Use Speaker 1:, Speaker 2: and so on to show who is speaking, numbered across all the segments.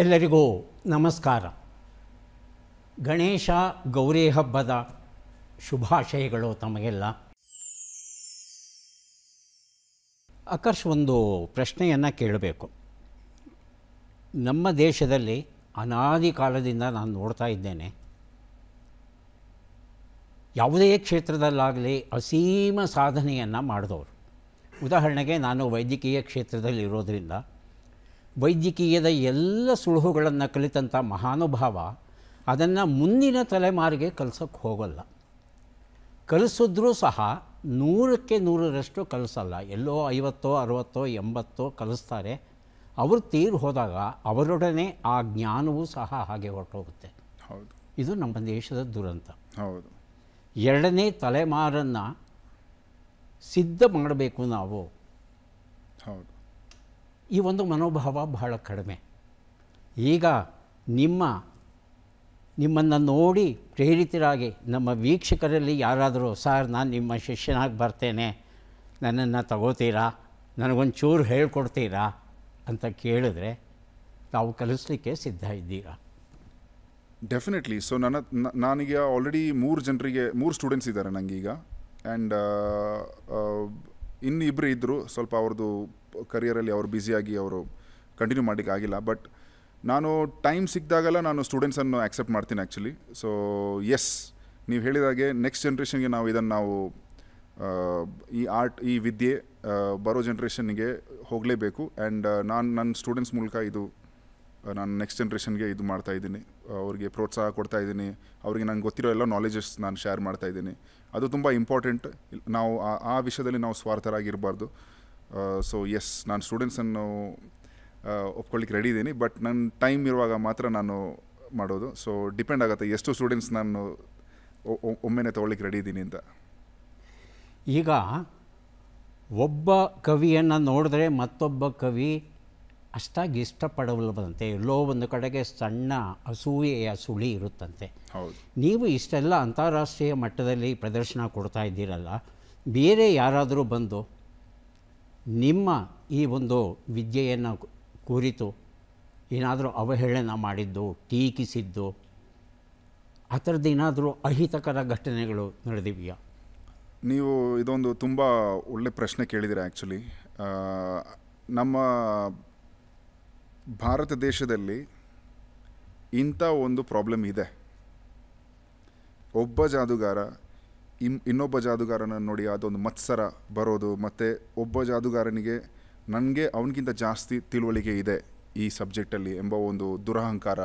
Speaker 1: ಎಲ್ಲರಿಗೂ ನಮಸ್ಕಾರ. ಗಣೇಶ ಗೌರಿ ಹಬ್ಬದ ಶುಭಾಶಯಗಳು ತಮಗೆಲ್ಲ. ಆಕರ್ಷ್, ಒಂದು ಪ್ರಶ್ನೆಯನ್ನು ಕೇಳಬೇಕು. ನಮ್ಮ ದೇಶದಲ್ಲಿ ಅನಾದಿ ಕಾಲದಿಂದ ನಾನು ನೋಡ್ತಾ ಇದ್ದೇನೆ, ಯಾವುದೇ ಕ್ಷೇತ್ರದಲ್ಲಾಗಲಿ ಅಸೀಮ ಸಾಧನೆಯನ್ನು ಮಾಡಿದವರು. ಉದಾಹರಣೆಗೆ ನಾನು ವೈದ್ಯಕೀಯ ಕ್ಷೇತ್ರದಲ್ಲಿರೋದ್ರಿಂದ ವೈದ್ಯಕೀಯದ ಎಲ್ಲ ಸುಳುಹುಗಳನ್ನು ಕಲಿತಂಥ ಮಹಾನುಭಾವ ಅದನ್ನು ಮುಂದಿನ ತಲೆಮಾರಿಗೆ ಕಲಿಸೋಕ್ಕೆ ಹೋಗಲ್ಲ. ಕಲಿಸಿದ್ರೂ ಸಹ 100ಕ್ಕೆ 100ರಷ್ಟು ಕಲಿಸಲ್ಲ. ಎಲ್ಲೋ 50, 60, 80 ಕಲಿಸ್ತಾರೆ. ಅವರು ತೀರು ಹೋದಾಗ ಅವರೊಡನೆ ಆ ಜ್ಞಾನವೂ ಸಹ ಹಾಗೆ ಹೊರಟೋಗುತ್ತೆ.
Speaker 2: ಹೌದು,
Speaker 1: ಇದು ನಮ್ಮ ದೇಶದ ದುರಂತ.
Speaker 2: ಹೌದು.
Speaker 1: ಎರಡನೇ ತಲೆಮಾರನ್ನು ಸಿದ್ಧ ಮಾಡಬೇಕು ನಾವು.
Speaker 2: ಹೌದು,
Speaker 1: ಈ ಒಂದು ಮನೋಭಾವ ಬಹಳ ಕಡಿಮೆ. ಈಗ ನಿಮ್ಮನ್ನು ನೋಡಿ ಪ್ರೇರಿತರಾಗಿ ನಮ್ಮ ವೀಕ್ಷಕರಲ್ಲಿ ಯಾರಾದರೂ, ಸರ್ ನಾನು ನಿಮ್ಮ ಶಿಷ್ಯನಾಗಿ ಬರ್ತೇನೆ, ನನ್ನನ್ನು ತಗೋತೀರಾ, ನನಗೊಂಚೂರು ಹೇಳ್ಕೊಡ್ತೀರಾ ಅಂತ ಕೇಳಿದ್ರೆ ತಾವು ಕಲಿಸ್ಲಿಕ್ಕೆ ಸಿದ್ಧ ಇದ್ದೀರಾ?
Speaker 2: ಡೆಫಿನೆಟ್ಲಿ. ಸೊ ನಾನೀಗ ಆಲ್ರೆಡಿ 3 ಸ್ಟೂಡೆಂಟ್ಸ್ ಇದ್ದಾರೆ ನನಗೀಗ. ಆ್ಯಂಡ್ ಇನ್ನಿಬ್ಬರು ಇದ್ದರು, ಸ್ವಲ್ಪ ಅವ್ರದ್ದು ಕರಿಯರಲ್ಲಿ ಅವರು ಬ್ಯುಸಿಯಾಗಿ ಅವರು ಕಂಟಿನ್ಯೂ ಮಾಡಲಿಕ್ಕೆ ಆಗಿಲ್ಲ. ಬಟ್ ನಾನು ಟೈಮ್ ಸಿಕ್ಕಿದಾಗೆಲ್ಲ ನಾನು ಸ್ಟೂಡೆಂಟ್ಸನ್ನು ಆ್ಯಕ್ಸೆಪ್ಟ್ ಮಾಡ್ತೀನಿ ಆ್ಯಕ್ಚುಲಿ. ಸೊ ಎಸ್, ನೀವು ಹೇಳಿದಾಗೆ ನೆಕ್ಸ್ಟ್ ಜನ್ರೇಷನ್ಗೆ ನಾವು ಈ ವಿದ್ಯೆ ಬರೋ ಜನ್ರೇಷನ್ಗೆ ಹೋಗಲೇಬೇಕು. ಆ್ಯಂಡ್ ನನ್ನ ಸ್ಟೂಡೆಂಟ್ಸ್ ಮೂಲಕ ನಾನು ನೆಕ್ಸ್ಟ್ ಜನ್ರೇಷನ್ಗೆ ಇದು ಮಾಡ್ತಾಯಿದ್ದೀನಿ, ಅವ್ರಿಗೆ ಪ್ರೋತ್ಸಾಹ ಕೊಡ್ತಾಯಿದ್ದೀನಿ. ಅವ್ರಿಗೆ ನಂಗೆ ಗೊತ್ತಿರೋ ಎಲ್ಲ ನಾಲೆಜಸ್ ನಾನು ಶೇರ್ ಮಾಡ್ತಾಯಿದ್ದೀನಿ. ಅದು ತುಂಬ ಇಂಪಾರ್ಟೆಂಟ್. ನಾವು ಆ ವಿಷಯದಲ್ಲಿ ನಾವು ಸ್ವಾರ್ಥರಾಗಿರಬಾರ್ದು. ಸೊ ಎಸ್, ನಾನು ಸ್ಟೂಡೆಂಟ್ಸನ್ನು ಒಪ್ಕೊಳ್ಳಿಕ್ಕೆ ರೆಡಿ ಇದ್ದೀನಿ. ಬಟ್ ನನ್ನ ಟೈಮ್ ಇರುವಾಗ ಮಾತ್ರ ನಾನು ಮಾಡೋದು. ಸೊ ಡಿಪೆಂಡ್ ಆಗುತ್ತೆ ಎಷ್ಟು ಸ್ಟೂಡೆಂಟ್ಸ್ ನಾನು ಒಮ್ಮೆನೇ ತೊಗೊಳ್ಳಿಕ್ಕೆ ರೆಡಿ ಇದ್ದೀನಿ ಅಂತ.
Speaker 1: ಈಗ ಒಬ್ಬ ಕವಿಯನ್ನು ನೋಡಿದ್ರೆ ಮತ್ತೊಬ್ಬ ಕವಿ ಅಷ್ಟಾಗಿ ಇಷ್ಟಪಡವಲ್ಲದಂತೆ, ಎಲ್ಲೋ ಒಂದು ಕಡೆಗೆ ಸಣ್ಣ ಅಸೂಯೆಯ ಸುಳಿ ಇರುತ್ತಂತೆ.
Speaker 2: ಹೌದು.
Speaker 1: ನೀವು ಇಷ್ಟೆಲ್ಲ ಅಂತಾರಾಷ್ಟ್ರೀಯ ಮಟ್ಟದಲ್ಲಿ ಪ್ರದರ್ಶನ ಕೊಡ್ತಾ ಇದ್ದೀರಲ್ಲ, ಬೇರೆ ಯಾರಾದರೂ ಬಂದು ನಿಮ್ಮ ಈ ಒಂದು ವಿದ್ಯೆಯನ್ನು ಕುರಿತು ಏನಾದರೂ ಅವಹೇಳನ ಮಾಡಿದ್ದು, ಟೀಕಿಸಿದ್ದು, ಆ ಥರದ್ದು ಏನಾದರೂ ಅಹಿತಕರ ಘಟನೆಗಳು ನಡೆದಿವೆಯಾ?
Speaker 2: ನೀವು ಇದೊಂದು ತುಂಬ ಒಳ್ಳೆ ಪ್ರಶ್ನೆ ಕೇಳಿದ್ದೀರಾ ಆ್ಯಕ್ಚುಲಿ. ನಮ್ಮ ಭಾರತ ದೇಶದಲ್ಲಿ ಇಂಥ ಒಂದು ಪ್ರಾಬ್ಲಮ್ ಇದೆ. ಒಬ್ಬ ಜಾದುಗಾರ ಇನ್ನೊಬ್ಬ ಜಾದುಗಾರನ ನೋಡಿ ಅದೊಂದು ಮತ್ಸರ ಬರೋದು, ಮತ್ತು ಒಬ್ಬ ಜಾದುಗಾರನಿಗೆ ನನಗೆ ಅವನಿಗಿಂತ ಜಾಸ್ತಿ ತಿಳುವಳಿಕೆ ಇದೆ ಈ ಸಬ್ಜೆಕ್ಟಲ್ಲಿ ಎಂಬ ಒಂದು ದುರಹಂಕಾರ,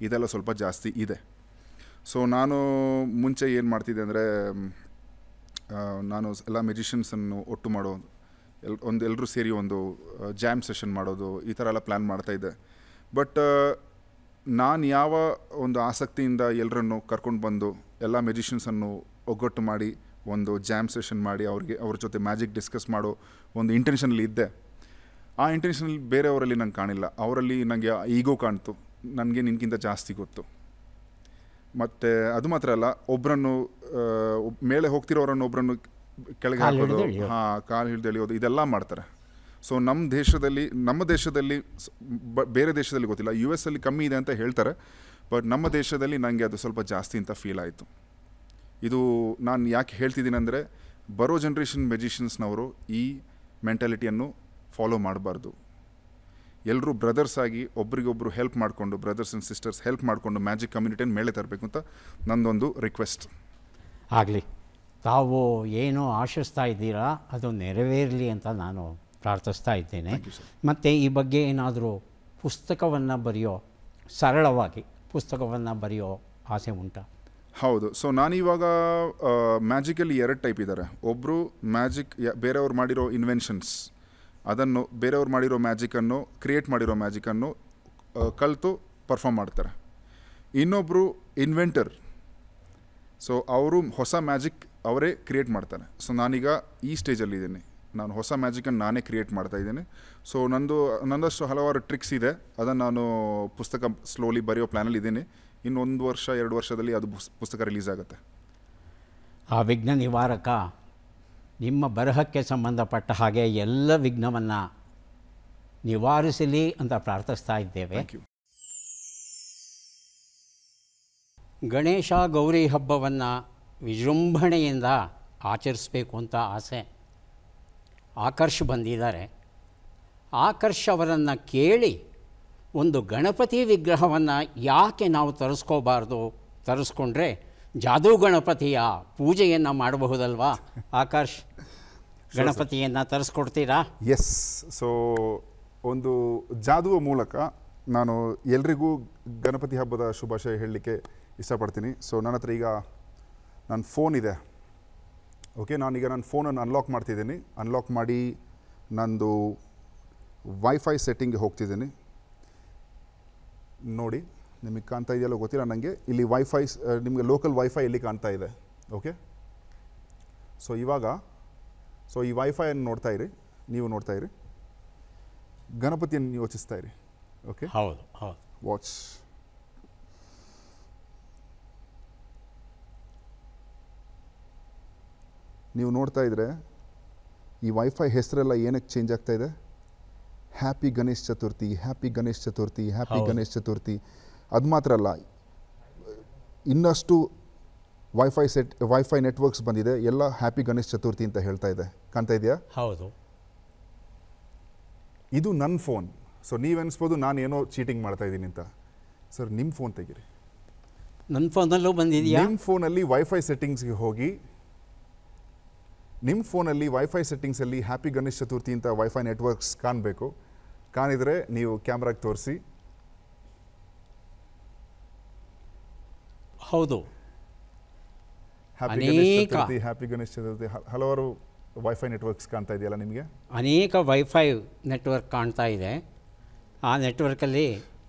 Speaker 2: ಇದೆಲ್ಲ ಸ್ವಲ್ಪ ಜಾಸ್ತಿ ಇದೆ. ಸೊ ನಾನು ಮುಂಚೆ ಏನು ಮಾಡ್ತಿದ್ದೆ ಅಂದರೆ, ನಾನು ಎಲ್ಲ ಮ್ಯೂಸಿಷಿಯನ್ಸನ್ನು ಒಟ್ಟು ಮಾಡೋದು, ಎಲ್ಲರೂ ಸೇರಿ ಒಂದು ಜಾಮ್ ಸೆಷನ್ ಮಾಡೋದು, ಈ ಥರ ಎಲ್ಲ ಪ್ಲ್ಯಾನ್ ಮಾಡ್ತಾಯಿದ್ದೆ. ಬಟ್ ನಾನು ಯಾವ ಒಂದು ಆಸಕ್ತಿಯಿಂದ ಎಲ್ಲರನ್ನು ಕರ್ಕೊಂಡು ಬಂದು ಎಲ್ಲ ಮ್ಯೂಸಿಷಿಯನ್ಸನ್ನು ಒಗ್ಗಟ್ಟು ಮಾಡಿ ಒಂದು ಜಾಮ್ ಸೆಷನ್ ಮಾಡಿ ಅವ್ರ ಜೊತೆ ಮ್ಯಾಜಿಕ್ ಡಿಸ್ಕಸ್ ಮಾಡೋ ಒಂದು ಇಂಟೆನ್ಷನಲ್ಲಿ ಇದ್ದೆ. ಆ ಇಂಟೆನ್ಷನಲ್ಲಿ ಬೇರೆಯವರಲ್ಲಿ ನಂಗೆ ಕಾಣಿಲ್ಲ. ಅವರಲ್ಲಿ ನನಗೆ ಈಗೋ ಕಾಣ್ತು, ನನಗೆ ನಿನಗಿಂತ ಜಾಸ್ತಿ ಗೊತ್ತು. ಮತ್ತು ಅದು ಮಾತ್ರ ಅಲ್ಲ, ಒಬ್ಬರನ್ನು ಮೇಲೆ ಹೋಗ್ತಿರೋರನ್ನು ಒಬ್ಬರನ್ನು ಕೆಳಗೆ ಹಾಕೋದು, ಕಾಲು ಹಿಡಿದು ಎಳೆಯೋದು, ಇದೆಲ್ಲ ಮಾಡ್ತಾರೆ. ಸೊ ನಮ್ಮ ದೇಶದಲ್ಲಿ ಬೇರೆ ದೇಶದಲ್ಲಿ ಗೊತ್ತಿಲ್ಲ, US ಅಲ್ಲಿ ಕಮ್ಮಿ ಇದೆ ಅಂತ ಹೇಳ್ತಾರೆ. ಬಟ್ ನಮ್ಮ ದೇಶದಲ್ಲಿ ನನಗೆ ಅದು ಸ್ವಲ್ಪ ಜಾಸ್ತಿ ಅಂತ ಫೀಲ್ ಆಯಿತು. ಇದು ನಾನು ಯಾಕೆ ಹೇಳ್ತಿದ್ದೀನಿ ಅಂದರೆ, ಬರೋ ಜನ್ರೇಷನ್ ಮ್ಯೂಸಿಷಿಯನ್ಸ್ನವರು ಈ ಮೆಂಟಾಲಿಟಿಯನ್ನು ಫಾಲೋ ಮಾಡಬಾರ್ದು. ಎಲ್ಲರೂ ಬ್ರದರ್ಸ್ ಆಗಿ ಒಬ್ರಿಗೊಬ್ಬರು ಹೆಲ್ಪ್ ಮಾಡಿಕೊಂಡು, ಬ್ರದರ್ಸ್ ಆ್ಯಂಡ್ ಸಿಸ್ಟರ್ಸ್ ಹೆಲ್ಪ್ ಮಾಡಿಕೊಂಡು ಮ್ಯಾಜಿಕ್ ಕಮ್ಯುನಿಟಿಯನ್ನು ಮೇಲೆ ತರಬೇಕು ಅಂತ ನನ್ನದೊಂದು ರಿಕ್ವೆಸ್ಟ್.
Speaker 1: ಆಗಲಿ, ತಾವು ಏನು ಆಶಿಸ್ತಾ ಇದ್ದೀರಾ ಅದು ನೆರವೇರಲಿ ಅಂತ ನಾನು ಪ್ರಾರ್ಥಿಸ್ತಾ ಇದ್ದೇನೆ. ಮತ್ತು ಈ ಬಗ್ಗೆ ಏನಾದರೂ ಪುಸ್ತಕವನ್ನು ಸರಳವಾಗಿ ಪುಸ್ತಕವನ್ನು ಬರೆಯೋ ಆಸೆ ಉಂಟಾ?
Speaker 2: ಹೌದು. ಸೊ ನಾನಿವಾಗ ಮ್ಯಾಜಿಕಲ್ಲಿ 2 ಟೈಪ್ ಇದ್ದಾರೆ. ಒಬ್ಬರು ಮ್ಯಾಜಿಕ್ ಬೇರೆಯವ್ರು ಮಾಡಿರೋ ಇನ್ವೆನ್ಷನ್ಸ್, ಅದನ್ನು ಬೇರೆಯವ್ರು ಮಾಡಿರೋ ಮ್ಯಾಜಿಕನ್ನು, ಕ್ರಿಯೇಟ್ ಮಾಡಿರೋ ಮ್ಯಾಜಿಕನ್ನು ಕಲಿತು ಪರ್ಫಾರ್ಮ್ ಮಾಡ್ತಾರೆ. ಇನ್ನೊಬ್ಬರು ಇನ್ವೆಂಟರ್. ಸೊ ಅವರು ಹೊಸ ಮ್ಯಾಜಿಕ್ ಅವರೇ ಕ್ರಿಯೇಟ್ ಮಾಡ್ತಾರೆ. ಸೊ ನಾನೀಗ ಈ ಸ್ಟೇಜಲ್ಲಿದ್ದೀನಿ, ನಾನು ಹೊಸ ಮ್ಯಾಜಿಕನ್ನು ನಾನೇ ಕ್ರಿಯೇಟ್ ಮಾಡ್ತಾಯಿದ್ದೀನಿ. ಸೊ ನನ್ನಷ್ಟು ಹಲವಾರು ಟ್ರಿಕ್ಸ್ ಇದೆ, ಅದನ್ನು ನಾನು ಪುಸ್ತಕ ಸ್ಲೋಲಿ ಬರೆಯೋ ಪ್ಲ್ಯಾನಲ್ಲಿ ಇದ್ದೀನಿ. ಇನ್ನು 1 ವರ್ಷ 2 ವರ್ಷದಲ್ಲಿ ಅದು ಪುಸ್ತಕ ರಿಲೀಸ್ ಆಗುತ್ತೆ.
Speaker 1: ಆ ವಿಘ್ನ ನಿವಾರಕ ನಿಮ್ಮ ಬರಹಕ್ಕೆ ಸಂಬಂಧಪಟ್ಟ ಹಾಗೆ ಎಲ್ಲ ವಿಘ್ನವನ್ನು ನಿವಾರಿಸಲಿ ಅಂತ ಪ್ರಾರ್ಥಿಸ್ತಾ ಇದ್ದೇವೆ. ಗಣೇಶ ಗೌರಿ ಹಬ್ಬವನ್ನು ವಿಜೃಂಭಣೆಯಿಂದ ಆಚರಿಸಬೇಕು ಅಂತ ಆಸೆ. ಆಕರ್ಷ್ ಬಂದಿದ್ದಾರೆ. ಆಕರ್ಷ್ ಅವರನ್ನು ಕೇಳಿ ಒಂದು ಗಣಪತಿ ವಿಗ್ರಹವನ್ನು ಯಾಕೆ ನಾವು ತರಿಸ್ಕೋಬಾರ್ದು, ತರಿಸ್ಕೊಂಡ್ರೆ ಜಾದೂ ಗಣಪತಿಯ ಪೂಜೆಯನ್ನು ಮಾಡಬಹುದಲ್ವಾ? ಆಕರ್ಷ್, ಗಣಪತಿಯನ್ನು ತರಿಸ್ಕೊಡ್ತೀರಾ?
Speaker 2: ಎಸ್. ಸೊ ಒಂದು ಜಾದುವ ಮೂಲಕ ನಾನು ಎಲ್ರಿಗೂ ಗಣಪತಿ ಹಬ್ಬದ ಶುಭಾಶಯ ಹೇಳಲಿಕ್ಕೆ ಇಷ್ಟಪಡ್ತೀನಿ. ಸೊ ನನ್ನ ಹತ್ರ ಈಗ ನನ್ನ ಫೋನ್ ಇದೆ. ಓಕೆ, ನಾನೀಗ ನನ್ನ ಫೋನನ್ನು ಅನ್ಲಾಕ್ ಮಾಡ್ತಿದ್ದೀನಿ. ಅನ್ಲಾಕ್ ಮಾಡಿ ನಂದು ವೈಫೈ ಸೆಟ್ಟಿಂಗ್ಗೆ ಹೋಗ್ತಿದ್ದೀನಿ. ನೋಡಿ, ನಿಮಗೆ ಕಾಣ್ತಾ ಇದೆಯಲ್ಲ ಗೊತ್ತಿಲ್ಲ ನನಗೆ. ಇಲ್ಲಿ ವೈಫೈ, ನಿಮಗೆ ಲೋಕಲ್ ವೈಫೈ ಇಲ್ಲಿ ಕಾಣ್ತಾ ಇದೆ. ಓಕೆ, ಸೊ ಇವಾಗ ಈ ವೈಫೈಯನ್ನು ನೋಡ್ತಾ ಇರಿ, ನೀವು ನೋಡ್ತಾ ಇರಿ, ಗಣಪತಿಯನ್ನು ಯೋಚಿಸ್ತಾ ಇರಿ. ಓಕೆ,
Speaker 1: ಹೌದು ಹೌದು.
Speaker 2: ವಾಚ್. ನೀವು ನೋಡ್ತಾ ಇದ್ರೆ ಈ ವೈಫೈ ಹೆಸರೆಲ್ಲ ಏನಕ್ಕೆ ಚೇಂಜ್ ಆಗ್ತಾ ಇದೆ? Happy Ganesh Chaturthi, happy Ganesh Chaturthi, happy Ganesh Chaturthi. ಅದು ಮಾತ್ರ ಅಲ್ಲ, ಇನ್ನಷ್ಟು ವೈಫೈ ನೆಟ್ವರ್ಕ್ಸ್ ಬಂದಿದೆ, ಎಲ್ಲ ಹ್ಯಾಪಿ ಗಣೇಶ್ ಚತುರ್ಥಿ ಅಂತ ಹೇಳ್ತಾ ಇದೆ. ಕಾಣ್ತಾ ಇದೆಯಾ?
Speaker 1: ಹೌದು.
Speaker 2: ಇದು ನನ್ನ ಫೋನ್. ಸೊ ನೀವೆನ್ನಿಸ್ಬೋದು ನಾನು ಏನೋ ಚೀಟಿಂಗ್ ಮಾಡ್ತಾ ಇದ್ದೀನಿ ಅಂತ. ಸರ್, ನಿಮ್ಮ ಫೋನ್ ತೆಗೀರಿ.
Speaker 1: ನನ್ನ ಫೋನಲ್ಲೂ ಬಂದಿದೆಯಾ?
Speaker 2: ನಿಮ್ಮ ಫೋನಲ್ಲಿ ವೈಫೈ ಸೆಟ್ಟಿಂಗ್ಸ್ಗೆ ಹೋಗಿ, ನಿಮ್ಮ ಫೋನಲ್ಲಿ ವೈಫೈ ಸೆಟ್ಟಿಂಗ್ಸಲ್ಲಿ ಹ್ಯಾಪಿ ಗಣೇಶ್ ಚತುರ್ಥಿ ಅಂತ ವೈಫೈ ನೆಟ್ವರ್ಕ್ಸ್ ಕಾಣಬೇಕು. ಕಾಣಿದರೆ ನೀವು ಕ್ಯಾಮ್ರಾಗೆ ತೋರಿಸಿ.
Speaker 1: ಹೌದು,
Speaker 2: ಹ್ಯಾಪಿ ಗಣೇಶ್ ಚತುರ್ಥಿ, ಹ್ಯಾಪಿ ಗಣೇಶ್ ಚತುರ್ಥಿ. ಹಲವಾರು ವೈಫೈ ನೆಟ್ವರ್ಕ್ಸ್ ಕಾಣ್ತಾ ಇದೆಯಲ್ಲ ನಿಮಗೆ?
Speaker 1: ಅನೇಕ ವೈಫೈ ನೆಟ್ವರ್ಕ್ ಕಾಣ್ತಾ ಇದೆ. ಆ ನೆಟ್ವರ್ಕಲ್ಲಿ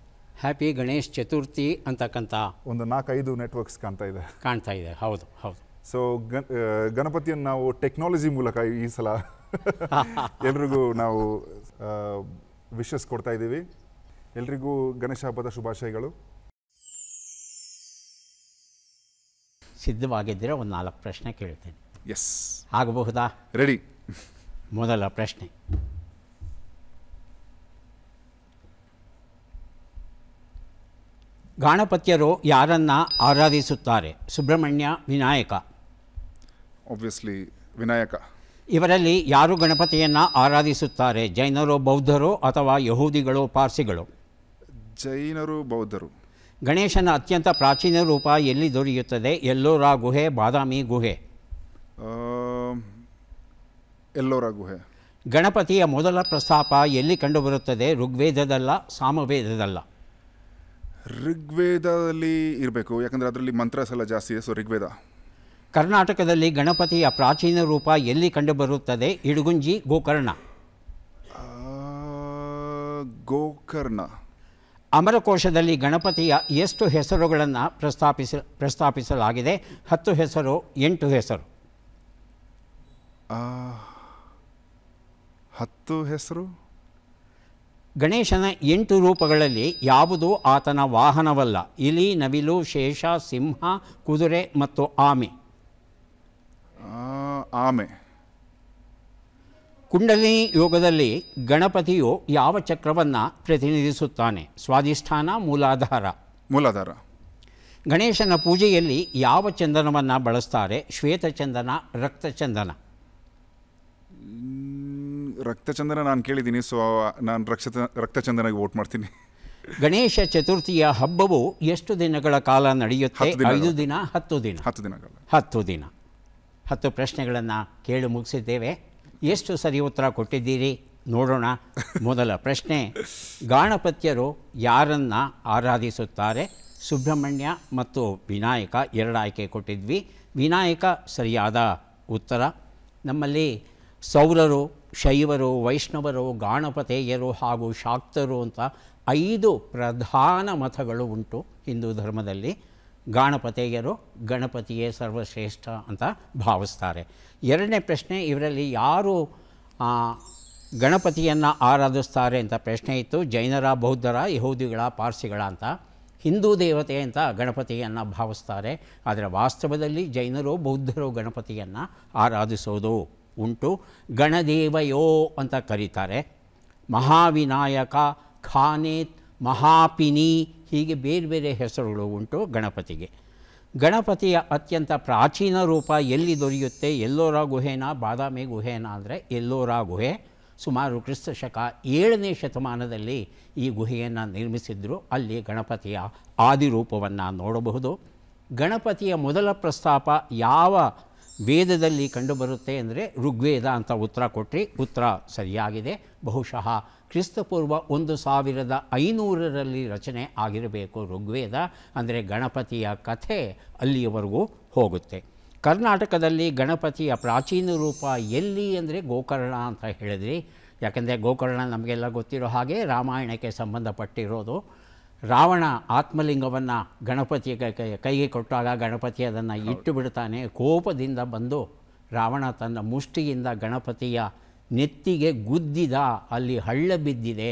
Speaker 1: ಹ್ಯಾಪಿ ಗಣೇಶ್ ಚತುರ್ಥಿ ಅಂತಕ್ಕಂಥ
Speaker 2: ಒಂದು 4-5 ನೆಟ್ವರ್ಕ್ಸ್ ಕಾಣ್ತಾ ಇದೆ.
Speaker 1: ಹೌದು ಹೌದು.
Speaker 2: ಸೊ ಗಣಪತಿಯನ್ನು ನಾವು ಟೆಕ್ನಾಲಜಿ ಮೂಲಕ ಈ ಸಲ ಎಲ್ರಿಗೂ ನಾವು ವಿಶಸ್ ಕೊಡ್ತಾ ಇದ್ದೀವಿ. ಎಲ್ರಿಗೂ ಗಣೇಶ ಹಬ್ಬದ ಶುಭಾಶಯಗಳು.
Speaker 1: ಸಿದ್ಧವಾಗಿದ್ದರೆ ಒಂದು 4 ಪ್ರಶ್ನೆ ಕೇಳ್ತೇನೆ.
Speaker 2: ಎಸ್,
Speaker 1: ಆಗಬಹುದಾ?
Speaker 2: ರೆಡಿ.
Speaker 1: ಮೊದಲ ಪ್ರಶ್ನೆ, ಗಣಪತಿಯರು ಯಾರನ್ನ ಆರಾಧಿಸುತ್ತಾರೆ? ಸುಬ್ರಹ್ಮಣ್ಯ, ವಿನಾಯಕ?
Speaker 2: ಆಬ್ವಿಯಸ್ಲಿ ವಿನಾಯಕ.
Speaker 1: ಇವರಲ್ಲಿ ಯಾರು ಗಣಪತಿಯನ್ನು ಆರಾಧಿಸುತ್ತಾರೆ? ಜೈನರು, ಬೌದ್ಧರು ಅಥವಾ ಯಹೂದಿಗಳು, ಪಾರ್ಸಿಗಳು?
Speaker 2: ಜೈನರು, ಬೌದ್ಧರು.
Speaker 1: ಗಣೇಶನ ಅತ್ಯಂತ ಪ್ರಾಚೀನ ರೂಪ ಎಲ್ಲಿ ದೊರೆಯುತ್ತದೆ? ಎಲ್ಲೋರಾ ಗುಹೆ, ಬಾದಾಮಿ ಗುಹೆ?
Speaker 2: ಎಲ್ಲೋರಾ ಗುಹೆ.
Speaker 1: ಗಣಪತಿಯ ಮೊದಲ ಪ್ರಸ್ತಾಪ ಎಲ್ಲಿ ಕಂಡುಬರುತ್ತದೆ? ಋಗ್ವೇದದಲ್ಲ, ಸಾಮವೇದದಲ್ಲ?
Speaker 2: ಋಗ್ವೇದದಲ್ಲಿ ಇರಬೇಕು, ಯಾಕಂದರೆ ಅದರಲ್ಲಿ ಮಂತ್ರಸ್ ಎಲ್ಲ ಜಾಸ್ತಿ ಇದೆ. ಸೊ ಋಗ್ವೇದ.
Speaker 1: ಕರ್ನಾಟಕದಲ್ಲಿ ಗಣಪತಿಯ ಪ್ರಾಚೀನ ರೂಪ ಎಲ್ಲಿ ಕಂಡುಬರುತ್ತದೆ? ಇಡಗುಂಜಿ, ಗೋಕರ್ಣ?
Speaker 2: ಗೋಕರ್ಣ.
Speaker 1: ಅಮರಕೋಶದಲ್ಲಿ ಗಣಪತಿಯ ಎಷ್ಟು ಹೆಸರುಗಳನ್ನು ಪ್ರಸ್ತಾಪಿಸಲಾಗಿದೆ? 10 ಹೆಸರು, 8 ಹೆಸರು?
Speaker 2: 10 ಹೆಸರು.
Speaker 1: ಗಣೇಶನ 8 ರೂಪಗಳಲ್ಲಿ ಯಾವುದು ಆತನ ವಾಹನವಲ್ಲ? ಇಲಿ, ನವಿಲು, ಶೇಷ, ಸಿಂಹ, ಕುದುರೆ ಮತ್ತು ಆಮೆ?
Speaker 2: ಆಮೆ.
Speaker 1: ಕುಂಡಲಿನಿ ಯೋಗದಲ್ಲಿ ಗಣಪತಿಯು ಯಾವ ಚಕ್ರವನ್ನು ಪ್ರತಿನಿಧಿಸುತ್ತಾನೆ? ಸ್ವಾಧಿಷ್ಠಾನ, ಮೂಲಾಧಾರ?
Speaker 2: ಮೂಲಾಧಾರ.
Speaker 1: ಗಣೇಶನ ಪೂಜೆಯಲ್ಲಿ ಯಾವ ಚಂದನವನ್ನು ಬಳಸ್ತಾರೆ? ಶ್ವೇತಚಂದನ, ರಕ್ತಚಂದನ?
Speaker 2: ರಕ್ತಚಂದನ ನಾನು ಕೇಳಿದ್ದೀನಿ. ಸೊ ನಾನು ರಕ್ತಚಂದನಗೆ ವೋಟ್ ಮಾಡ್ತೀನಿ.
Speaker 1: ಗಣೇಶ ಚತುರ್ಥಿಯ ಹಬ್ಬವು ಎಷ್ಟು ದಿನಗಳ ಕಾಲ ನಡೆಯುತ್ತೆ? 5 ದಿನ, 10 ದಿನ?
Speaker 2: 10 ದಿನಗಳ.
Speaker 1: 10 ದಿನ. 10 ಪ್ರಶ್ನೆಗಳನ್ನು ಕೇಳಿ ಮುಗಿಸಿದ್ದೇವೆ. ಎಷ್ಟು ಸರಿ ಉತ್ತರ ಕೊಟ್ಟಿದ್ದೀರಿ ನೋಡೋಣ. ಮೊದಲ ಪ್ರಶ್ನೆ, ಗಣಪತಿಯರು ಯಾರನ್ನ ಆರಾಧಿಸುತ್ತಾರೆ? ಸುಬ್ರಹ್ಮಣ್ಯ ಮತ್ತು ವಿನಾಯಕ 2 ಆಯ್ಕೆ ಕೊಟ್ಟಿದ್ವಿ. ವಿನಾಯಕ ಸರಿಯಾದ ಉತ್ತರ. ನಮ್ಮಲ್ಲಿ ಸೌರರು, ಶೈವರು, ವೈಷ್ಣವರು, ಗಾಣಪತೇಯರು ಹಾಗೂ ಶಾಕ್ತರು ಅಂತ 5 ಪ್ರಧಾನ ಮತಗಳು ಉಂಟು ಹಿಂದೂ ಧರ್ಮದಲ್ಲಿ. ಗಾಣಪತೇಯರು ಗಣಪತಿಯೇ ಸರ್ವಶ್ರೇಷ್ಠ ಅಂತ ಭಾವಿಸ್ತಾರೆ. 2ನೇ ಪ್ರಶ್ನೆ, ಇವರಲ್ಲಿ ಯಾರು ಗಣಪತಿಯನ್ನು ಆರಾಧಿಸ್ತಾರೆ ಅಂತ ಪ್ರಶ್ನೆ ಇತ್ತು. ಜೈನರ, ಬೌದ್ಧರ, ಯಹೂದಿಗಳ, ಪಾರ್ಸಿಗಳ ಅಂತ. ಹಿಂದೂ ದೇವತೆ ಅಂತ ಗಣಪತಿಯನ್ನು ಭಾವಿಸ್ತಾರೆ. ಆದರೆ ವಾಸ್ತವದಲ್ಲಿ ಜೈನರು, ಬೌದ್ಧರು ಗಣಪತಿಯನ್ನು ಆರಾಧಿಸೋದು ಉಂಟು. ಗಣದೇವಯೋ ಅಂತ ಕರೀತಾರೆ. ಮಹಾವಿನಾಯಕ, ಖಾನೇತ್, ಮಹಾಪಿನಿ ಹೀಗೆ ಬೇರೆ ಬೇರೆ ಹೆಸರುಗಳು ಉಂಟು ಗಣಪತಿಗೆ. ಗಣಪತಿಯ ಅತ್ಯಂತ ಪ್ರಾಚೀನ ರೂಪ ಎಲ್ಲಿ ದೊರೆಯುತ್ತೆ? ಎಲ್ಲೋರ ಗುಹೆನ, ಬಾದಾಮಿ ಗುಹೆನ ಅಂದರೆ ಎಲ್ಲೋರ ಗುಹೆ. ಸುಮಾರು ಕ್ರಿಸ್ತ ಶಕ 7ನೇ ಶತಮಾನದಲ್ಲಿ ಈ ಗುಹೆಯನ್ನು ನಿರ್ಮಿಸಿದ್ರು. ಅಲ್ಲಿ ಗಣಪತಿಯ ಆದಿರೂಪವನ್ನು ನೋಡಬಹುದು. ಗಣಪತಿಯ ಮೊದಲ ಪ್ರಸ್ತಾಪ ಯಾವ ವೇದದಲ್ಲಿ ಕಂಡುಬರುತ್ತೆ ಅಂದರೆ ಋಗ್ವೇದ ಅಂತ ಉತ್ತರ ಕೊಟ್ಟರೆ ಉತ್ತರ ಸರಿಯಾಗಿದೆ. ಬಹುಶಃ ಕ್ರಿಸ್ತಪೂರ್ವ 1500ರಲ್ಲಿ ರಚನೆ ಆಗಿರಬೇಕು ಋಗ್ವೇದ. ಅಂದರೆ ಗಣಪತಿಯ ಕಥೆ ಅಲ್ಲಿಯವರೆಗೂ ಹೋಗುತ್ತೆ. ಕರ್ನಾಟಕದಲ್ಲಿ ಗಣಪತಿಯ ಪ್ರಾಚೀನ ರೂಪ ಎಲ್ಲಿ ಅಂದರೆ ಗೋಕರ್ಣ ಅಂತ ಹೇಳಿದ್ರಿ. ಯಾಕೆಂದರೆ ಗೋಕರ್ಣ ನಮಗೆಲ್ಲ ಗೊತ್ತಿರೋ ಹಾಗೆ ರಾಮಾಯಣಕ್ಕೆ ಸಂಬಂಧಪಟ್ಟಿರೋದು. ರಾವಣ ಆತ್ಮಲಿಂಗವನ್ನು ಗಣಪತಿಯ ಕೈಗೆ ಕೊಟ್ಟಾಗ ಗಣಪತಿ ಅದನ್ನು ಇಟ್ಟು ಬಿಡ್ತಾನೆ. ಕೋಪದಿಂದ ಬಂದು ರಾವಣ ತನ್ನ ಮುಷ್ಟಿಯಿಂದ ಗಣಪತಿಯ ನೆತ್ತಿಗೆ ಗುದ್ದಿದ. ಅಲ್ಲಿ ಹಳ್ಳ ಬಿದ್ದಿದೆ.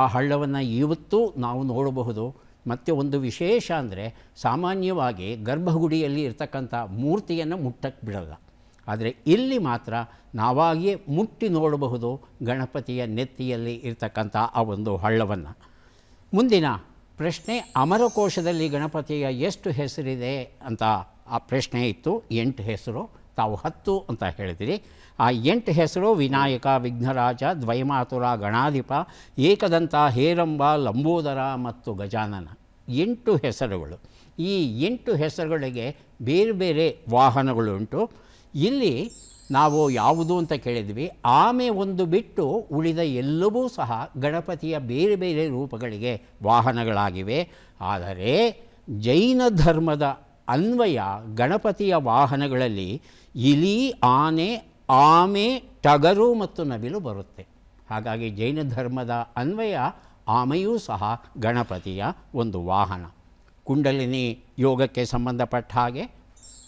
Speaker 1: ಆ ಹಳ್ಳವನ್ನು ಇವತ್ತು ನಾವು ನೋಡಬಹುದು. ಮತ್ತು ಒಂದು ವಿಶೇಷ ಅಂದರೆ ಸಾಮಾನ್ಯವಾಗಿ ಗರ್ಭಗುಡಿಯಲ್ಲಿ ಇರ್ತಕ್ಕಂಥ ಮೂರ್ತಿಯನ್ನು ಮುಟ್ಟಕ್ಕೆ ಬಿಡಲ್ಲ. ಆದರೆ ಇಲ್ಲಿ ಮಾತ್ರ ನಾವಾಗಿಯೇ ಮುಟ್ಟಿ ನೋಡಬಹುದು ಗಣಪತಿಯ ನೆತ್ತಿಯಲ್ಲಿ ಇರ್ತಕ್ಕಂಥ ಆ ಒಂದು ಹಳ್ಳವನ್ನು. ಮುಂದಿನ ಪ್ರಶ್ನೆ, ಅಮರಕೋಶದಲ್ಲಿ ಗಣಪತಿಯ ಎಷ್ಟು ಹೆಸರಿದೆ ಅಂತ ಆ ಪ್ರಶ್ನೆ ಇತ್ತು. 8 ಹೆಸರು. ತಾವು 10 ಅಂತ ಹೇಳಿದಿರಿ. ಆ 8 ಹೆಸರು ವಿನಾಯಕ, ವಿಘ್ನರಾಜ, ದ್ವೈಮಾತುರ, ಗಣಾಧಿಪ, ಏಕದಂತ, ಹೇರಂಬ, ಲಂಬೋದರ ಮತ್ತು ಗಜಾನನ. 8 ಹೆಸರುಗಳು. ಈ 8 ಹೆಸರುಗಳಿಗೆ ಬೇರೆ ಬೇರೆ ವಾಹನಗಳುಂಟು. ಇಲ್ಲಿ ನಾವು ಯಾವುದು ಅಂತ ಕೇಳಿದ್ವಿ. ಆಮೆ ಒಂದು ಬಿಟ್ಟು ಉಳಿದ ಎಲ್ಲವೂ ಸಹ ಗಣಪತಿಯ ಬೇರೆ ಬೇರೆ ರೂಪಗಳಿಗೆ ವಾಹನಗಳಾಗಿವೆ. ಆದರೆ ಜೈನ ಧರ್ಮದ ಅನ್ವಯ ಗಣಪತಿಯ ವಾಹನಗಳಲ್ಲಿ ಇಲಿ, ಆನೆ, ಆಮೆ, ಟಗರು ಮತ್ತು ನವಿಲು ಬರುತ್ತೆ. ಹಾಗಾಗಿ ಜೈನ ಧರ್ಮದ ಅನ್ವಯ ಆಮೆಯೂ ಸಹ ಗಣಪತಿಯ ಒಂದು ವಾಹನ. ಕುಂಡಲಿನಿ ಯೋಗಕ್ಕೆ ಸಂಬಂಧಪಟ್ಟ ಹಾಗೆ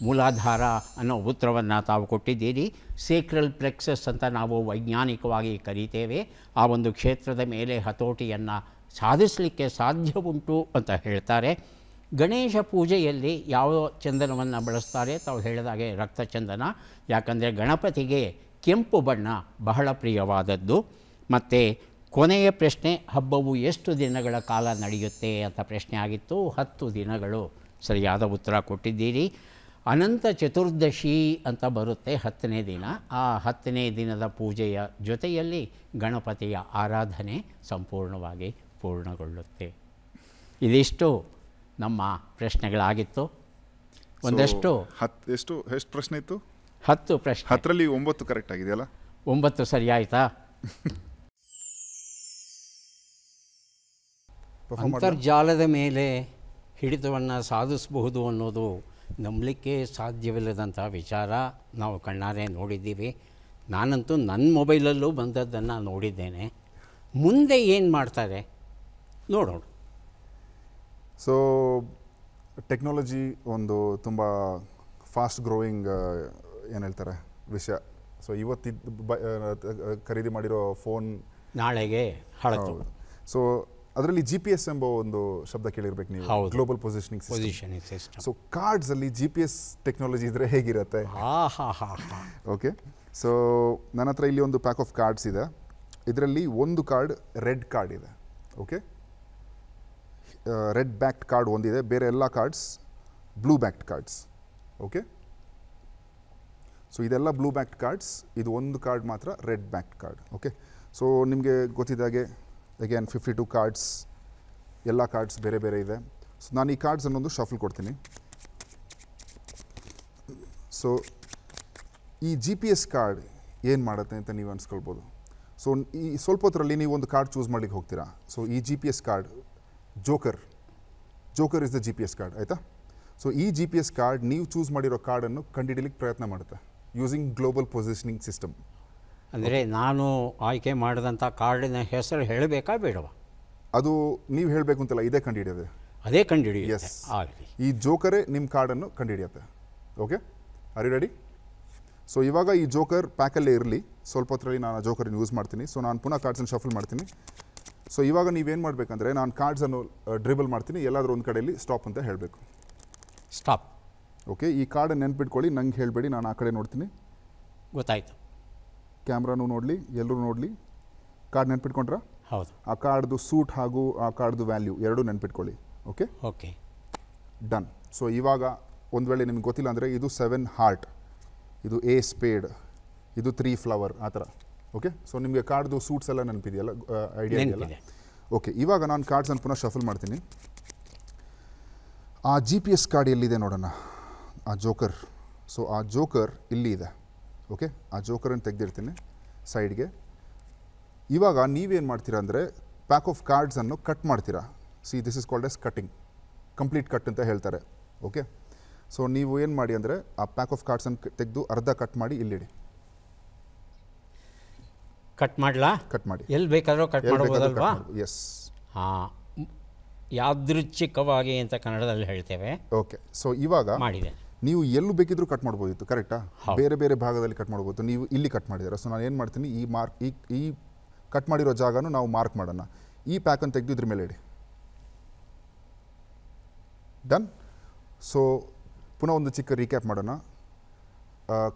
Speaker 1: ಮೂಲಾಧಾರ ಅನ್ನೋ ಉತ್ತರವನ್ನು ತಾವು ಕೊಟ್ಟಿದ್ದೀರಿ. ಸೇಕ್ರಲ್ ಪ್ಲೆಕ್ಸಸ್ ಅಂತ ನಾವು ವೈಜ್ಞಾನಿಕವಾಗಿ ಕರೀತೇವೆ. ಆ ಒಂದು ಕ್ಷೇತ್ರದ ಮೇಲೆ ಹತೋಟಿಯನ್ನು ಸಾಧಿಸಲಿಕ್ಕೆ ಸಾಧ್ಯ ಉಂಟು ಅಂತ ಹೇಳ್ತಾರೆ. ಗಣೇಶ ಪೂಜೆಯಲ್ಲಿ ಯಾವ ಚಂದನವನ್ನು ಬಳಸ್ತಾರೆ? ತಾವು ಹೇಳಿದಾಗೆ ರಕ್ತಚಂದನ. ಯಾಕಂದರೆ ಗಣಪತಿಗೆ ಕೆಂಪು ಬಣ್ಣ ಬಹಳ ಪ್ರಿಯವಾದದ್ದು. ಮತ್ತು ಕೊನೆಯ ಪ್ರಶ್ನೆ, ಹಬ್ಬವು ಎಷ್ಟು ದಿನಗಳ ಕಾಲ ನಡೆಯುತ್ತೆ ಅಂತ ಪ್ರಶ್ನೆ ಆಗಿತ್ತು. 10 ದಿನಗಳು ಸರಿಯಾದ ಉತ್ತರ ಕೊಟ್ಟಿದ್ದೀರಿ. ಅನಂತ ಚತುರ್ದಶಿ ಅಂತ ಬರುತ್ತೆ 10ನೇ ದಿನ. ಆ 10ನೇ ದಿನದ ಪೂಜೆಯ ಜೊತೆಯಲ್ಲಿ ಗಣಪತಿಯ ಆರಾಧನೆ ಸಂಪೂರ್ಣವಾಗಿ ಪೂರ್ಣಗೊಳ್ಳುತ್ತೆ. ಇದಿಷ್ಟು ನಮ್ಮ ಪ್ರಶ್ನೆಗಳಾಗಿತ್ತು. ಒಂದಷ್ಟು
Speaker 2: ಎಷ್ಟು ಪ್ರಶ್ನೆ ಇತ್ತು?
Speaker 1: 10 ಪ್ರಶ್ನೆ.
Speaker 2: 10ರಲ್ಲಿ 9 ಕರೆಕ್ಟ್ ಆಗಿದೆಯಲ್ಲ?
Speaker 1: 9 ಸರಿಯಾಯಿತಾ? ಅಂತರ್ಜಾಲದ ಮೇಲೆ ಹಿಡಿತವನ್ನು ಸಾಧಿಸಬಹುದು ಅನ್ನೋದು ನಂಬಲಿಕ್ಕೆ ಸಾಧ್ಯವಿಲ್ಲದಂಥ ವಿಚಾರ. ನಾವು ಕಣ್ಣಾರೆ ನೋಡಿದ್ದೀವಿ. ನಾನಂತೂ ನನ್ನ ಮೊಬೈಲಲ್ಲೂ ಬಂದದ್ದನ್ನು ನೋಡಿದ್ದೇನೆ. ಮುಂದೆ ಏನು ಮಾಡ್ತಾರೆ ನೋಡೋಣ.
Speaker 2: ಸೊ ಟೆಕ್ನಾಲಜಿ ಒಂದು ತುಂಬ ಫಾಸ್ಟ್ ಗ್ರೋಯಿಂಗ್ ಏನು ಹೇಳ್ತಾರೆ ವಿಷಯ. ಸೊ ಖರೀದಿ ಮಾಡಿರೋ ಫೋನ್
Speaker 1: ನಾಳೆಗೆ ಹಳತು.
Speaker 2: ಸೊ ಅದರಲ್ಲಿ GPS ಎಂಬ ಒಂದು ಶಬ್ದ ಕೇಳಿರ್ಬೇಕು ನೀವು, ಗ್ಲೋಬಲ್ ಪೊಸಿಷನಿಂಗ್ ಸಿಸ್ಟಮ್. ಸೊ ಕಾರ್ಡ್ಸಲ್ಲಿ GPS ಟೆಕ್ನಾಲಜಿ ಇದ್ದರೆ ಹೇಗಿರುತ್ತೆ? ಓಕೆ, ಸೊ ನನ್ನ ಹತ್ರ ಇಲ್ಲಿ ಒಂದು ಪ್ಯಾಕ್ ಆಫ್ ಕಾರ್ಡ್ಸ್ ಇದೆ. ಇದರಲ್ಲಿ ಒಂದು ಕಾರ್ಡ್ ರೆಡ್ ಕಾರ್ಡ್ ಇದೆ. ಓಕೆ, ರೆಡ್ ಬ್ಯಾಕ್ಡ್ ಕಾರ್ಡ್ ಒಂದಿದೆ, ಬೇರೆ ಎಲ್ಲ cards blue backed cards. Okay, so ಇದೆಲ್ಲ ಬ್ಲೂ ಬ್ಯಾಕ್ಡ್ ಕಾರ್ಡ್ಸ್, ಇದು ಒಂದು ಕಾರ್ಡ್ ಮಾತ್ರ red backed card. Okay, so ನಿಮಗೆ ಗೊತ್ತಿದ್ದಾಗೆ ಅಗೇನ್ 52 ಕಾರ್ಡ್ಸ್, ಎಲ್ಲ ಕಾರ್ಡ್ಸ್ ಬೇರೆ ಬೇರೆ ಇದೆ. ಸೊ ನಾನು ಈ ಕಾರ್ಡ್ಸ್ ಅನ್ನೊಂದು ಶಫಲ್ ಕೊಡ್ತೀನಿ. ಸೊ ಈ GPS ಕಾರ್ಡ್ ಏನು ಮಾಡುತ್ತೆ ಅಂತ ನೀವು ಅನ್ಸ್ಕೊಳ್ಬೋದು. ಸೊ ಈ ಸ್ವಲ್ಪ ಹೊತ್ತರಲ್ಲಿ ನೀವು ಒಂದು ಕಾರ್ಡ್ ಚೂಸ್ ಮಾಡ್ಲಿಕ್ಕೆ ಹೋಗ್ತೀರಾ. ಸೊ ಈ GPS card joker is the GPS card, ಆಯಿತಾ? ಸೊ ಈ GPS ಕಾರ್ಡ್ ನೀವು ಚೂಸ್ ಮಾಡಿರೋ ಕಾರ್ಡನ್ನು ಕಂಡುಹಿಡಿಯಲಿಕ್ಕೆ ಪ್ರಯತ್ನ ಮಾಡುತ್ತೆ ಯೂಸಿಂಗ್ ಗ್ಲೋಬಲ್ ಪೊಸಿಷನಿಂಗ್ ಸಿಸ್ಟಮ್.
Speaker 1: ಅಂದರೆ ನಾನು ಆಯ್ಕೆ ಮಾಡಿದಂಥ ಕಾರ್ಡಿನ ಹೆಸರು ಹೇಳಬೇಕಾ ಬೇಡವಾ?
Speaker 2: ಅದು ನೀವು ಹೇಳಬೇಕು ಅಂತಲ್ಲ, ಇದೇ ಕಂಡುಹಿಡಿಯೋದು,
Speaker 1: ಅದೇ ಕಂಡುಹಿಡಿಯುತ್ತೆ.
Speaker 2: ಎಸ್, ಈ ಜೋಕರೇ ನಿಮ್ಮ ಕಾರ್ಡನ್ನು ಕಂಡುಹಿಡಿಯುತ್ತೆ. Okay, are you ready? So ಇವಾಗ ಈ ಜೋಕರ್ ಪ್ಯಾಕಲ್ಲೇ ಇರಲಿ. ಸ್ವಲ್ಪ ಹೊತ್ತರಲ್ಲಿ ನಾನು ಆ ಜೋಕರನ್ನು ಯೂಸ್ ಮಾಡ್ತೀನಿ. ಸೊ ನಾನು ಪುನಃ ಕಾರ್ಡ್ಸನ್ನು ಶಫಲ್ ಮಾಡ್ತೀನಿ. ಸೊ ಇವಾಗ ನೀವೇನು ಮಾಡಬೇಕಂದ್ರೆ, ನಾನು ಕಾರ್ಡ್ಸನ್ನು ಡ್ರಿಬಲ್ ಮಾಡ್ತೀನಿ, ಎಲ್ಲಾದರೂ ಒಂದು ಕಡೆಯಲ್ಲಿ ಸ್ಟಾಪ್ ಅಂತ ಹೇಳಬೇಕು.
Speaker 1: ಸ್ಟಾಪ್.
Speaker 2: ಓಕೆ, ಈ ಕಾರ್ಡನ್ನು ನೆನ್ಪಿಟ್ಕೊಳ್ಳಿ, ನಂಗೆ ಹೇಳಬೇಡಿ, ನಾನು ಆ ಕಡೆ ನೋಡ್ತೀನಿ.
Speaker 1: ಗೊತ್ತಾಯಿತು.
Speaker 2: ಕ್ಯಾಮ್ರಾನು ನೋಡಲಿ, ಎಲ್ಲರೂ ನೋಡಲಿ. ಕಾರ್ಡ್ ನೆನ್ಪಿಟ್ಕೊಂಡ್ರಾ?
Speaker 1: ಹೌದು.
Speaker 2: ಆ ಕಾರ್ಡ್ದು ಸೂಟ್ ಹಾಗೂ ಆ ಕಾರ್ಡ್ದು ವ್ಯಾಲ್ಯೂ ಎರಡೂ ನೆನ್ಪಿಟ್ಕೊಳ್ಳಿ. Okay
Speaker 1: okay,
Speaker 2: done. ಸೊ ಇವಾಗ ಒಂದು ವೇಳೆ ನಿಮ್ಗೆ ಗೊತ್ತಿಲ್ಲ ಅಂದರೆ ಇದು 7 ಹಾರ್ಟ್, ಇದು A ಸ್ಪೇಡ್, ಇದು 3 ಫ್ಲವರ್, ಆ ಥರ. ಓಕೆ, ಸೊ ನಿಮಗೆ ಕಾರ್ಡ್ದು ಸೂಟ್ಸ್ ಎಲ್ಲ ನೆನಪಿದೆಯಲ್ಲ, ಐಡಿಯಾ ಇದೆಯಲ್ಲ? ಓಕೆ, ಇವಾಗ ನಾನು ಕಾರ್ಡ್ಸನ್ನು ಪುನಃ ಶಫಲ್ ಮಾಡ್ತೀನಿ. ಆ GPS ಕಾರ್ಡ್ ಎಲ್ಲಿದೆ ನೋಡೋಣ, ಆ ಜೋಕರ್. ಸೊ ಆ ಜೋಕರ್ ಇಲ್ಲಿ ಇದೆ. ಓಕೆ, ಆ ಜೋಕರನ್ನು ತೆಗೆದಿರ್ತೀನಿ ಸೈಡ್ಗೆ. ಇವಾಗ ನೀವೇನು ಮಾಡ್ತೀರಾ ಅಂದರೆ ಪ್ಯಾಕ್ ಆಫ್ ಕಾರ್ಡ್ಸನ್ನು ಕಟ್ ಮಾಡ್ತೀರಾ. C, this is called as cutting, complete cut ಅಂತ ಹೇಳ್ತಾರೆ. ಓಕೆ, ಸೊ ನೀವು ಏನು ಮಾಡಿ ಅಂದರೆ ಆ ಪ್ಯಾಕ್ ಆಫ್ ಕಾರ್ಡ್ಸನ್ನು ತೆಗೆದು ಅರ್ಧ ಕಟ್ ಮಾಡಿ ಇಲ್ಲಿಡಿ.
Speaker 1: ಕಟ್ ಮಾಡಲಾ?
Speaker 2: ಕಟ್ ಮಾಡಿ,
Speaker 1: ಎಲ್ಲಿ ಬೇಕಾದರೂ ಕಟ್ ಮಾಡ್ಬೋದಲ್ವಾ?
Speaker 2: ಎಸ್.
Speaker 1: ಹಾಂ, ಯಾದೃಚ್ಛಿಕವಾಗಿ ಅಂತ ಕನ್ನಡದಲ್ಲಿ ಹೇಳ್ತೇವೆ.
Speaker 2: ಓಕೆ, ಸೊ ಇವಾಗ
Speaker 1: ಮಾಡಿದೆ.
Speaker 2: ನೀವು ಎಲ್ಲೂ ಬೇಕಿದ್ರೂ ಕಟ್ ಮಾಡ್ಬೋದಿತ್ತು, ಕರೆಕ್ಟಾ? ಬೇರೆ ಬೇರೆ ಭಾಗದಲ್ಲಿ ಕಟ್ ಮಾಡ್ಬೋದು. ನೀವು ಇಲ್ಲಿ ಕಟ್ ಮಾಡಿದ್ದೀರಾ. ಸೊ ನಾನು ಏನು ಮಾಡ್ತೀನಿ, ಈ ಮಾರ್ಕ್, ಈ ಕಟ್ ಮಾಡಿರೋ ಜಾಗನೂ ನಾವು ಮಾರ್ಕ್ ಮಾಡೋಣ. ಈ ಪ್ಯಾಕನ್ನು ತೆಗೆದು ಇದ್ರ ಮೇಲೆ ಇಡಿ. ಡನ್. ಸೊ ಪುನಃ ಒಂದು ಚಿಕ್ಕ ರೀಕ್ಯಾಪ್ ಮಾಡೋಣ.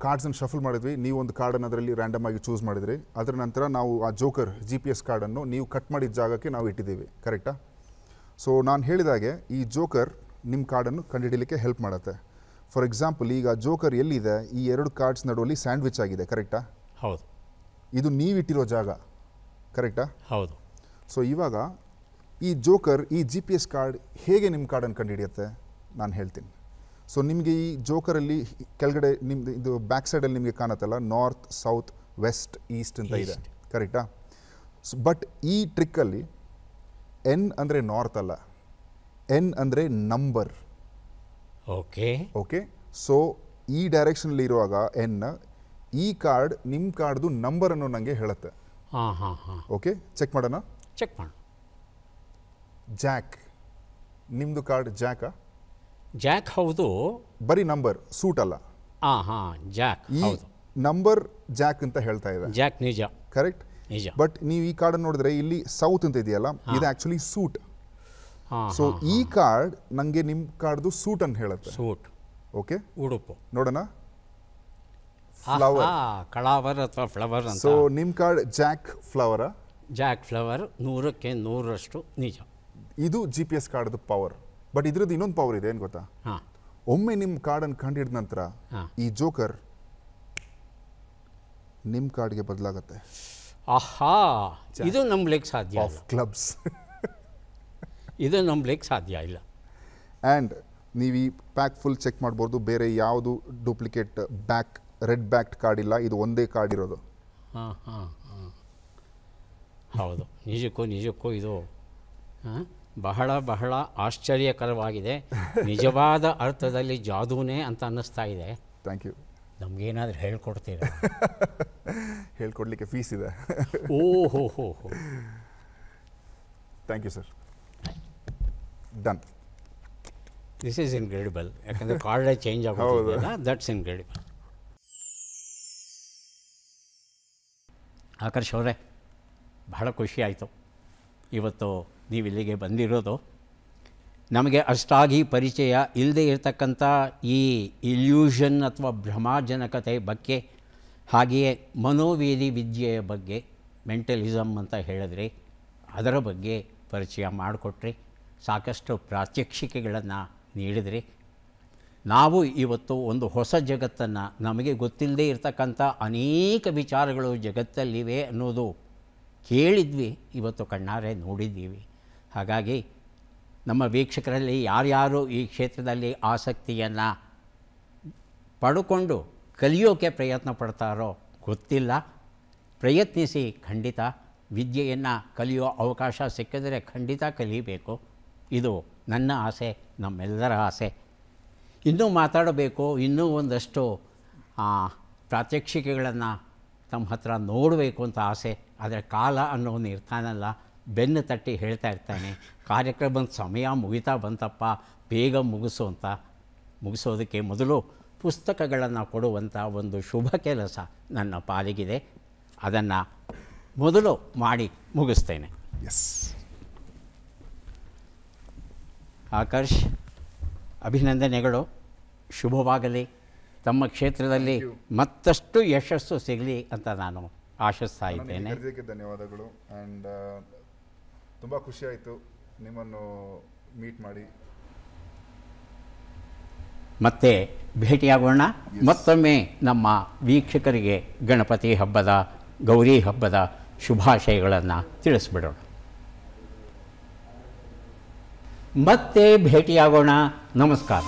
Speaker 2: ಕಾರ್ಡ್ಸನ್ನು ಶಫಲ್ ಮಾಡಿದ್ವಿ. ನೀವು ಒಂದು ಕಾರ್ಡನ್ನು ಅದರಲ್ಲಿ ರ್ಯಾಂಡಮ್ ಆಗಿ ಚೂಸ್ ಮಾಡಿದ್ರಿ. ಅದರ ನಂತರ ನಾವು ಆ ಜೋಕರ್ GPS ಕಾರ್ಡನ್ನು ನೀವು ಕಟ್ ಮಾಡಿದ ಜಾಗಕ್ಕೆ ನಾವು ಇಟ್ಟಿದ್ದೀವಿ, ಕರೆಕ್ಟಾ? ಸೊ ನಾನು ಹೇಳಿದಾಗೆ ಈ ಜೋಕರ್ ನಿಮ್ಮ ಕಾರ್ಡನ್ನು ಕಂಡುಹಿಡಲಿಕ್ಕೆ ಹೆಲ್ಪ್ ಮಾಡುತ್ತೆ. ಫಾರ್ ಎಕ್ಸಾಂಪಲ್, ಈಗ ಜೋಕರ್ ಎಲ್ಲಿದೆ, ಈ 2 ಕಾರ್ಡ್ಸ್ ನಡುವಲ್ಲಿ ಸ್ಯಾಂಡ್ವಿಚ್ ಆಗಿದೆ, ಕರೆಕ್ಟಾ?
Speaker 1: ಹೌದು.
Speaker 2: ಇದು ನೀವಿಟ್ಟಿರೋ ಜಾಗ, ಕರೆಕ್ಟಾ?
Speaker 1: ಹೌದು.
Speaker 2: ಸೊ ಇವಾಗ ಈ ಜೋಕರ್, ಈ GPS ಕಾರ್ಡ್ ಹೇಗೆ ನಿಮ್ಮ ಕಾರ್ಡನ್ನು ಕಂಡುಹಿಡಿಯುತ್ತೆ ನಾನು ಹೇಳ್ತೀನಿ. ಸೊ ನಿಮಗೆ ಈ ಜೋಕರಲ್ಲಿ ಕೆಳಗಡೆ ನಿಮ್ಮದು ಇದು ಬ್ಯಾಕ್ ಸೈಡಲ್ಲಿ ನಿಮಗೆ ಕಾಣುತ್ತಲ್ಲ, ನಾರ್ತ್, ಸೌತ್, ವೆಸ್ಟ್, ಈಸ್ಟ್ ಅಂತ ಇದೆ, ಕರೆಕ್ಟಾ? ಬಟ್ ಈ ಟ್ರಿಕ್ಕಲ್ಲಿ N ಅಂದರೆ ನಾರ್ತ್ ಅಲ್ಲ, N ಅಂದರೆ ನಂಬರ್.
Speaker 1: ಓಕೆ
Speaker 2: ಓಕೆ, ಸೊ ಈ ಡೈರೆಕ್ಷನಲ್ಲಿ ಇರುವಾಗ N, ಈ ಕಾರ್ಡ್ ನಿಮ್ಮ ಕಾರ್ಡ್ದು ನಂಬರನ್ನು ನನಗೆ ಹೇಳುತ್ತೆ.
Speaker 1: ಹಾಂ ಹಾಂ ಹಾಂ.
Speaker 2: ಓಕೆ, ಚೆಕ್ ಮಾಡೋಣ.
Speaker 1: ಚೆಕ್ ಮಾಡು.
Speaker 2: ಜಾಕ್, ನಿಮ್ಮದು ಕಾರ್ಡ್ ಜಾಕಾ?
Speaker 1: ಜಾಕ್ ಹೌದು.
Speaker 2: ಬರೀ ನಂಬರ್, ಸೂಟ್ ಅಲ್ಲ.
Speaker 1: ಹಾಂ ಹಾಂ, ಜಾಕ್.
Speaker 2: ಈ
Speaker 1: ಹೌದು,
Speaker 2: ನಂಬರ್ ಜಾಕ್ ಅಂತ ಹೇಳ್ತಾ ಇದೆ.
Speaker 1: ಜಾಕ್ ನಿಜ,
Speaker 2: ಕರೆಕ್ಟ್.
Speaker 1: ನಿಜ.
Speaker 2: ಬಟ್ ನೀವು ಈ ಕಾರ್ಡನ್ನು ನೋಡಿದ್ರೆ ಇಲ್ಲಿ ಸೌತ್ ಅಂತ ಇದೆಯಲ್ಲ, ಇದು ಆ್ಯಕ್ಚುಲಿ ಸೂಟ್. ಸೊ ಈ ಕಾರ್ಡ್ ನನಗೆ ನಿಮ್ಮ ಕಾರ್ಡ್ದು ಸೂಟ್ ಅಂತ ಹೇಳುತ್ತೆ.
Speaker 1: ಸೂಟ್,
Speaker 2: ಓಕೆ,
Speaker 1: ಉಡುಪು.
Speaker 2: ನೋಡೋಣ. ಫ್ಲವರ್,
Speaker 1: ಕಳಾವರ್ ಅಥವಾ ಫ್ಲವರ್ ಅಂತ.
Speaker 2: ಸೊ ನಿಮ್ಮ card Jack flower?
Speaker 1: Jack flower 100ಕ್ಕೆ 100ರಷ್ಟು ನಿಜ.
Speaker 2: ಇದು GPS ಕಾರ್ಡ್ದು ಪವರ್. ಬಟ್ ಇದ್ರದ್ದು ಇನ್ನೊಂದು ಪವರ್ ಇದೆ, ಏನು ಗೊತ್ತಾ?
Speaker 1: ಹಾಂ.
Speaker 2: ಒಮ್ಮೆ ನಿಮ್ಮ ಕಾರ್ಡನ್ನು ಕಂಡಿಡಿದ ನಂತರ ಈ ಜೋಕರ್ ನಿಮ್ಮ ಕಾರ್ಡ್ಗೆ ಬದಲಾಗುತ್ತೆ.
Speaker 1: ಆಹಾ, ಇದು ನಂಬಲಿಕ್ಕೆ ಸಾಧ್ಯ
Speaker 2: ಆಫ್ ಕ್ಲಬ್ಸ್.
Speaker 1: ಇದು ನಂಬಲಿಕ್ಕೆ ಸಾಧ್ಯ ಇಲ್ಲ.
Speaker 2: ಆ್ಯಂಡ್ ನೀವು ಈ ಪ್ಯಾಕ್ ಫುಲ್ ಚೆಕ್ ಮಾಡ್ಬೋದು. ಬೇರೆ ಯಾವುದು ಡೂಪ್ಲಿಕೇಟ್ ರೆಡ್ ಬ್ಯಾಕ್ಡ್ ಕಾರ್ಡ್ ಇಲ್ಲ, ಇದು ಒಂದೇ ಕಾರ್ಡ್ ಇರೋದು.
Speaker 1: ಹಾಂ ಹಾಂ ಹಾಂ, ಹೌದು. ನಿಜಕ್ಕೂ ಇದು ಬಹಳ ಬಹಳ ಆಶ್ಚರ್ಯಕರವಾಗಿದೆ. ನಿಜವಾದ ಅರ್ಥದಲ್ಲಿ ಜಾದೂನೇ ಅಂತ ಅನ್ನಿಸ್ತಾ ಇದೆ.
Speaker 2: Thank you.
Speaker 1: ನಮಗೇನಾದರೂ ಹೇಳ್ಕೊಡ್ತೀರಾ?
Speaker 2: ಹೇಳ್ಕೊಡ್ಲಿಕ್ಕೆ ಫೀಸ್ ಇದೆ.
Speaker 1: ಓಹೋ ಹೋ ಹೋ.
Speaker 2: Thank you sir. Done.
Speaker 1: This is incredible. ಯಾಕಂದರೆ ಕಾರ್ಡೇ ಚೇಂಜ್ ಆಗೋದಿಲ್ಲ. That's incredible. ಆಕರ್ಷ್ ಅವರೇ, ಬಹಳ ಖುಷಿ ಆಯಿತು ಇವತ್ತು ನೀವು ಇಲ್ಲಿಗೆ ಬಂದಿರೋದು. ನಮಗೆ ಅಷ್ಟಾಗಿ ಪರಿಚಯ ಇಲ್ಲದೆ ಇರತಕ್ಕಂಥ ಈ ಇಲ್ಯೂಷನ್ ಅಥವಾ ಭ್ರಮಾಜನಕತೆ ಬಗ್ಗೆ, ಹಾಗೆಯೇ ಮನೋವೇದಿ ವಿದ್ಯೆಯ ಬಗ್ಗೆ, ಮೆಂಟಲಿಸಮ್ ಅಂತ ಹೇಳಿದ್ರಿ, ಅದರ ಬಗ್ಗೆ ಪರಿಚಯ ಮಾಡಿಕೊಟ್ರಿ. ಸಾಕಷ್ಟು ಪ್ರಾತ್ಯಕ್ಷಿಕೆಗಳನ್ನು ನೀಡಿದ್ರಿ. ನಾವು ಇವತ್ತು ಒಂದು ಹೊಸ ಜಗತ್ತನ್ನು, ನಮಗೆ ಗೊತ್ತಿಲ್ಲದೆ ಇರತಕ್ಕಂಥ ಅನೇಕ ವಿಚಾರಗಳು ಜಗತ್ತಲ್ಲಿವೆ ಅನ್ನೋದು ಕೇಳಿದ್ವಿ, ಇವತ್ತು ಕಣ್ಣಾರೆ ನೋಡಿದ್ದೀವಿ. ಹಾಗಾಗಿ ನಮ್ಮ ವೀಕ್ಷಕರಲ್ಲಿ ಯಾರ್ಯಾರು ಈ ಕ್ಷೇತ್ರದಲ್ಲಿ ಆಸಕ್ತಿಯನ್ನು ಪಡ್ಕೊಂಡು ಕಲಿಯೋಕ್ಕೆ ಪ್ರಯತ್ನ ಪಡ್ತಾರೋ ಗೊತ್ತಿಲ್ಲ. ಪ್ರಯತ್ನಿಸಿ, ಖಂಡಿತ ವಿದ್ಯೆಯನ್ನು ಕಲಿಯೋ ಅವಕಾಶ ಸಿಕ್ಕಿದರೆ ಖಂಡಿತ ಕಲಿಬೇಕು. ಇದು ನನ್ನ ಆಸೆ, ನಮ್ಮೆಲ್ಲರ ಆಸೆ. ಇನ್ನೂ ಮಾತಾಡಬೇಕು, ಇನ್ನೂ ಒಂದಷ್ಟು ಪ್ರಾತ್ಯಕ್ಷಿಕೆಗಳನ್ನು ತಮ್ಮ ಹತ್ರ ನೋಡಬೇಕು ಅಂತ ಆಸೆ. ಆದರೆ ಕಾಲ ಅನ್ನೋನು ಇರ್ತಾನಲ್ಲ, ಬೆನ್ನು ತಟ್ಟಿ ಹೇಳ್ತಾ ಇರ್ತಾನೆ, ಕಾರ್ಯಕ್ರಮದ ಸಮಯ ಮುಗಿತಾ ಬಂತಪ್ಪ, ಬೇಗ ಮುಗಿಸು ಅಂತ. ಮುಗಿಸೋದಕ್ಕೆ ಮೊದಲು ಪುಸ್ತಕಗಳನ್ನು ಕೊಡುವಂಥ ಒಂದು ಶುಭ ಕೆಲಸ ನನ್ನ ಪಾಲಿಗಿದೆ. ಅದನ್ನು ಮೊದಲು ಮಾಡಿ ಮುಗಿಸ್ತೇನೆ.
Speaker 2: ಎಸ್.
Speaker 1: ಆಕರ್ಷ್, ಅಭಿನಂದನೆಗಳು, ಶುಭವಾಗಲಿ. ತಮ್ಮ ಕ್ಷೇತ್ರದಲ್ಲಿ ಮತ್ತಷ್ಟು ಯಶಸ್ಸು ಸಿಗಲಿ ಅಂತ ನಾನು ಆಶಿಸ್ತಾ ಇದ್ದೇನೆ.
Speaker 2: ಧನ್ಯವಾದಗಳು. ಆ್ಯಂಡ್ ತುಂಬ ಖುಷಿಯಾಯಿತು ನಿಮ್ಮನ್ನು ಮೀಟ್ ಮಾಡಿ.
Speaker 1: ಮತ್ತೆ ಭೇಟಿಯಾಗೋಣ. ಮತ್ತೊಮ್ಮೆ ನಮ್ಮ ವೀಕ್ಷಕರಿಗೆ ಗಣಪತಿ ಹಬ್ಬದ, ಗೌರಿ ಹಬ್ಬದ ಶುಭಾಶಯಗಳನ್ನು ತಿಳಿಸ್ಬಿಡೋಣ. ಮತ್ತೆ ಭೇಟಿಯಾಗೋಣ. ನಮಸ್ಕಾರ.